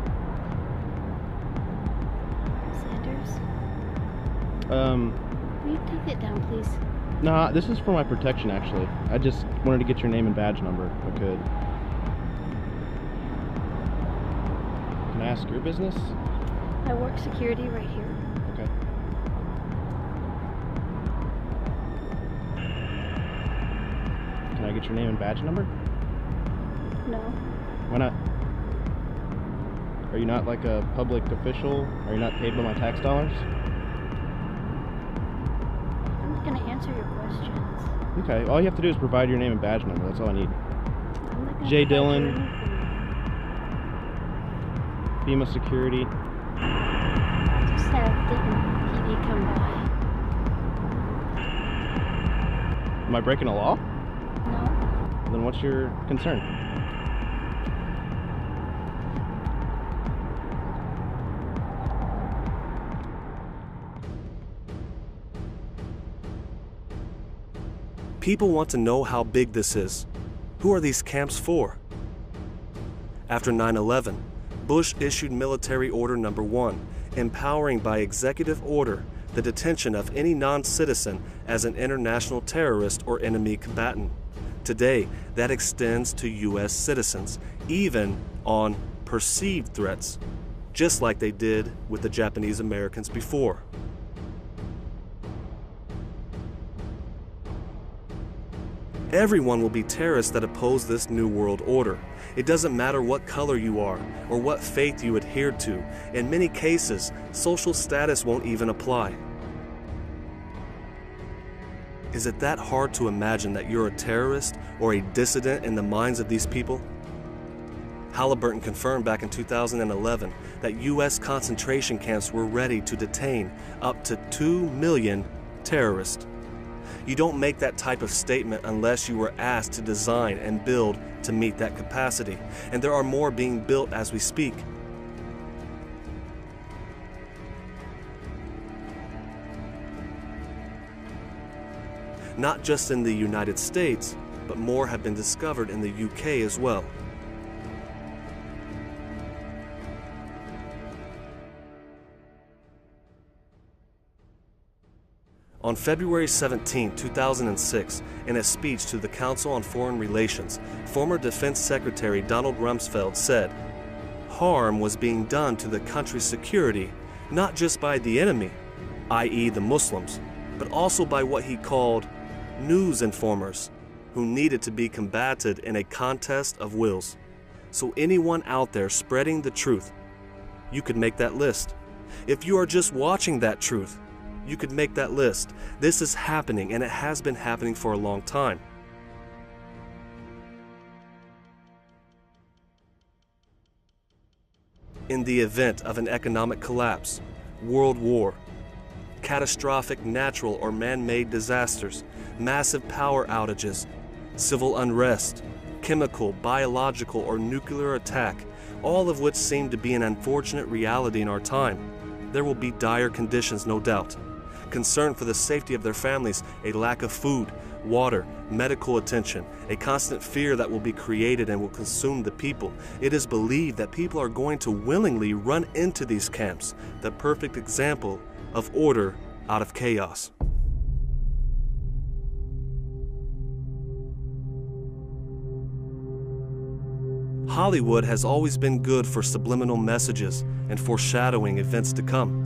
Sanders? Will you take it down, please? Nah, this is for my protection, actually. I just wanted to get your name and badge number, if I could. Can I ask your business? I work security right here. Okay. Can I get your name and badge number? No. Why not? Are you not like a public official? Are you not paid by my tax dollars? I'm not going to answer your questions. Okay, all you have to do is provide your name and badge number. That's all I need. I'm not gonna J. provide Dillon, you anything. FEMA Security. Just have PD come by. Am I breaking a law? No. Then what's your concern? People want to know how big this is. Who are these camps for? After 9/11, Bush issued Military Order No. 1, empowering by executive order the detention of any non-citizen as an international terrorist or enemy combatant. Today, that extends to U.S. citizens, even on perceived threats, just like they did with the Japanese Americans before. Everyone will be terrorists that oppose this New World Order. It doesn't matter what color you are or what faith you adhere to. In many cases, social status won't even apply. Is it that hard to imagine that you're a terrorist or a dissident in the minds of these people? Halliburton confirmed back in 2011 that U.S. concentration camps were ready to detain up to 2 million terrorists. You don't make that type of statement unless you were asked to design and build to meet that capacity, and there are more being built as we speak. Not just in the United States, but more have been discovered in the UK as well. On February 17, 2006, in a speech to the Council on Foreign Relations, former Defense Secretary Donald Rumsfeld said, "Harm was being done to the country's security, not just by the enemy, i.e. the Muslims, but also by what he called news informers, who needed to be combated in a contest of wills. So anyone out there spreading the truth, you could make that list. If you are just watching that truth, you could make that list. This is happening, and it has been happening for a long time." In the event of an economic collapse, world war, catastrophic natural or man-made disasters, massive power outages, civil unrest, chemical, biological, or nuclear attack, all of which seem to be an unfortunate reality in our time, there will be dire conditions, no doubt. Concern for the safety of their families, a lack of food, water, medical attention, a constant fear that will be created and will consume the people. It is believed that people are going to willingly run into these camps, the perfect example of order out of chaos. Hollywood has always been good for subliminal messages and foreshadowing events to come.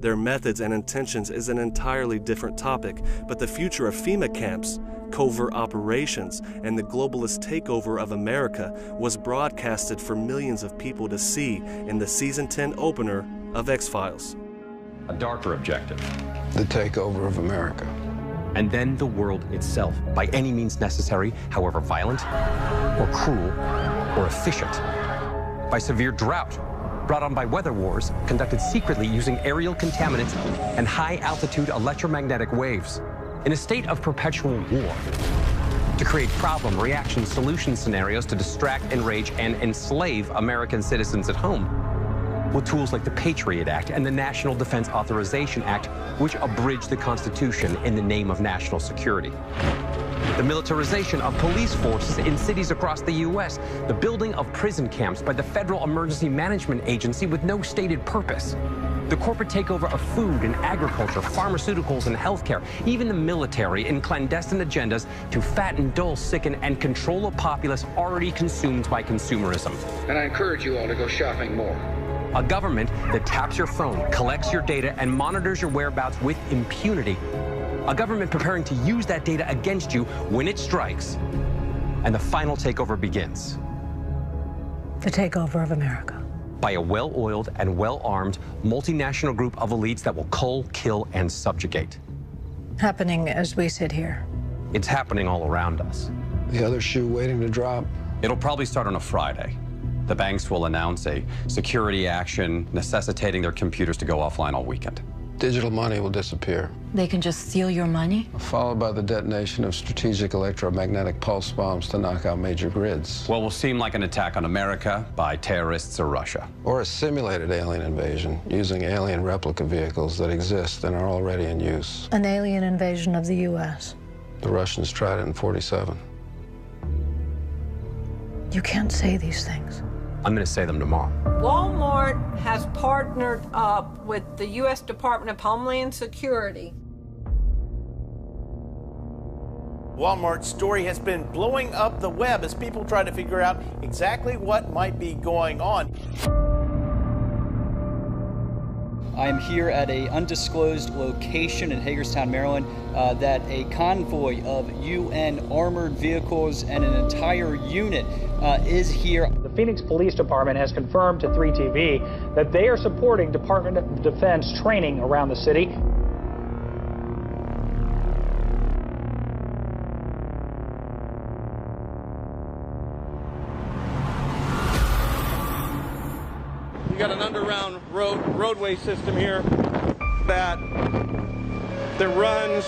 Their methods and intentions is an entirely different topic, but the future of FEMA camps, covert operations, and the globalist takeover of America was broadcasted for millions of people to see in the Season 10 opener of X-Files. A darker objective. The takeover of America. And then the world itself, by any means necessary, however violent, or cruel, or efficient. By severe drought, brought on by weather wars, conducted secretly using aerial contaminants and high-altitude electromagnetic waves, in a state of perpetual war, to create problem, reaction, solution scenarios to distract, enrage, and enslave American citizens at home, with tools like the Patriot Act and the National Defense Authorization Act, which abridge the Constitution in the name of national security. The militarization of police forces in cities across the U.S., the building of prison camps by the Federal Emergency Management Agency with no stated purpose, the corporate takeover of food and agriculture, pharmaceuticals and healthcare, even the military in clandestine agendas to fatten, dull, sicken, and control a populace already consumed by consumerism. And I encourage you all to go shopping more. A government that taps your phone, collects your data, and monitors your whereabouts with impunity. A government preparing to use that data against you when it strikes. And the final takeover begins. The takeover of America. By a well-oiled and well-armed multinational group of elites that will cull, kill, and subjugate. Happening as we sit here. It's happening all around us. The other shoe waiting to drop? It'll probably start on a Friday. The banks will announce a security action necessitating their computers to go offline all weekend. Digital money will disappear. They can just steal your money? Followed by the detonation of strategic electromagnetic pulse bombs to knock out major grids. What will seem like an attack on America by terrorists or Russia. Or a simulated alien invasion using alien replica vehicles that exist and are already in use. An alien invasion of the U.S. The Russians tried it in '47. You can't say these things. I'm going to say them tomorrow. Walmart has partnered up with the U.S. Department of Homeland Security. Walmart's story has been blowing up the web as people try to figure out exactly what might be going on. I am here at an undisclosed location in Hagerstown, Maryland, that a convoy of UN armored vehicles and an entire unit is here. The Phoenix Police Department has confirmed to 3TV that they are supporting Department of Defense training around the city. You got an underground roadway system here that runs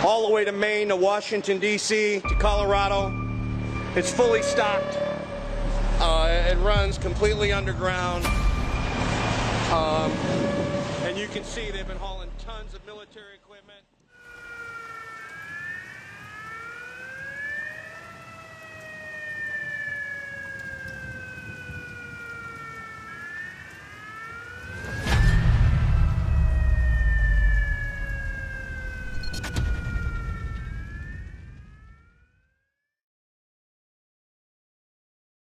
all the way to Maine, to Washington, D.C., to Colorado. It's fully stocked. It runs completely underground. And you can see they've been hauling tons of military equipment.